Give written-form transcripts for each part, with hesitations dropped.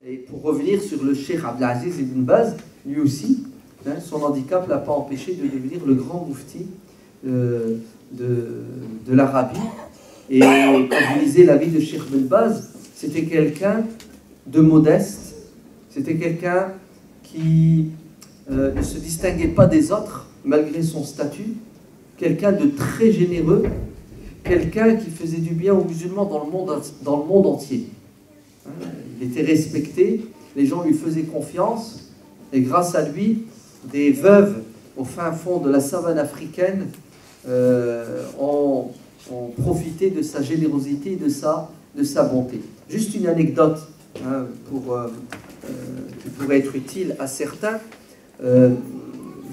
Et pour revenir sur le Cheikh Abdelaziz Ibn Baz, lui aussi, son handicap ne l'a pas empêché de devenir le grand moufti de l'Arabie. Et quand vous lisez la vie de Cheikh Ibn Baz, c'était quelqu'un de modeste, c'était quelqu'un qui ne se distinguait pas des autres malgré son statut, quelqu'un de très généreux, quelqu'un qui faisait du bien aux musulmans dans le monde entier. Il était respecté, les gens lui faisaient confiance, et grâce à lui, des veuves au fin fond de la savane africaine ont profité de sa générosité et de sa bonté. Juste une anecdote qui pourrait être utile à certains. Je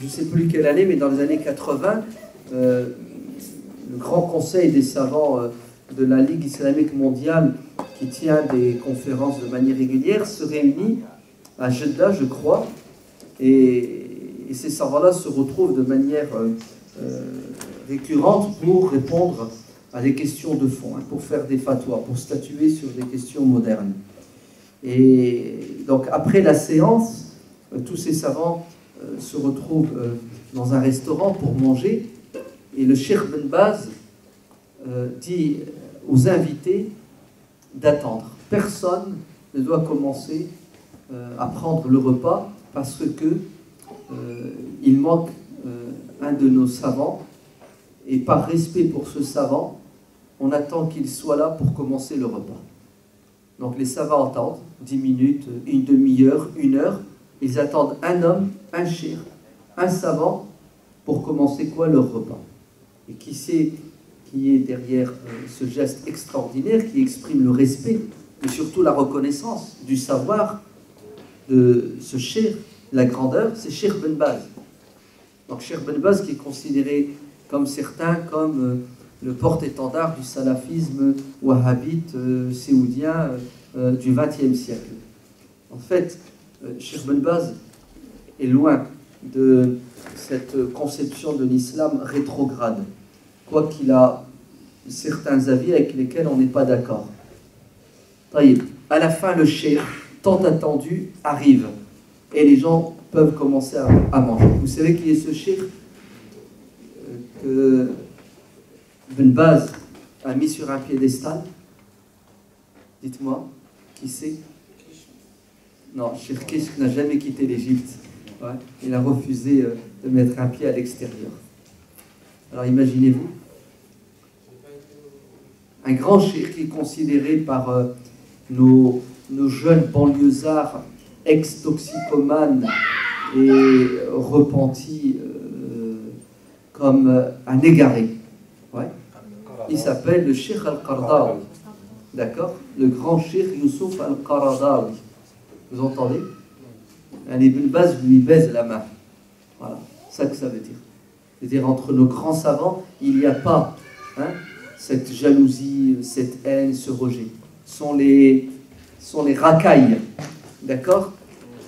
ne sais plus quelle année, mais dans les années 80, le Grand Conseil des savants de la Ligue islamique mondiale, qui tient des conférences de manière régulière, se réunit à Jeddah, je crois, et ces savants-là se retrouvent de manière récurrente pour répondre à des questions de fond, pour faire des fatwas, pour statuer sur des questions modernes. Et donc après la séance, tous ces savants se retrouvent dans un restaurant pour manger, et le Cheikh Ben Baz dit aux invités d'attendre. Personne ne doit commencer à prendre le repas parce que il manque un de nos savants, et par respect pour ce savant, on attend qu'il soit là pour commencer le repas. Donc les savants attendent 10 minutes, une demi-heure, une heure. Ils attendent un homme, un cheikh, un savant pour commencer quoi? Leur repas. Et qui sait qui est derrière ce geste extraordinaire qui exprime le respect et surtout la reconnaissance du savoir de ce cheikh, la grandeur, c'est Cheikh Ben Baz. Donc Cheikh Ben Baz qui est considéré comme certains comme le porte-étendard du salafisme wahhabite séoudien du XXe siècle. En fait, Cheikh Ben Baz est loin de cette conception de l'islam rétrograde, quoiqu'il a certains avis avec lesquels on n'est pas d'accord. À la fin, le cheikh, tant attendu, arrive, et les gens peuvent commencer à manger. Vous savez qui est ce cheikh que Ben Baz a mis sur un piédestal? Dites-moi, qui c'est? Non, Cheikh Kishk n'a jamais quitté l'Égypte. Ouais, il a refusé de mettre un pied à l'extérieur. Alors imaginez-vous, un grand cheikh qui est considéré par nos jeunes banlieusards ex-toxicomanes et repentis comme un égaré. Ouais. Il s'appelle le Cheikh Al-Qaradawi. D'accord? Le grand Cheikh Youssouf Al-Qaradawi. Vous entendez? Un Ibn Baz lui baise la main. Voilà, c'est ça que ça veut dire. C'est-à-dire, entre nos grands savants, il n'y a pas cette jalousie, cette haine, ce rejet. Sont les racailles, d'accord,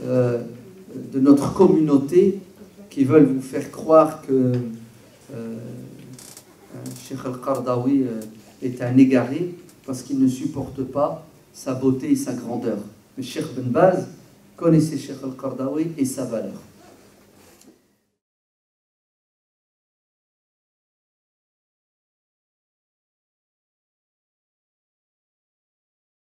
de notre communauté qui veulent vous faire croire que Cheikh Al-Qaradawi est un égaré parce qu'il ne supporte pas sa beauté et sa grandeur. Mais Cheikh Ben Baz connaissait Cheikh Al-Qaradawi et sa valeur.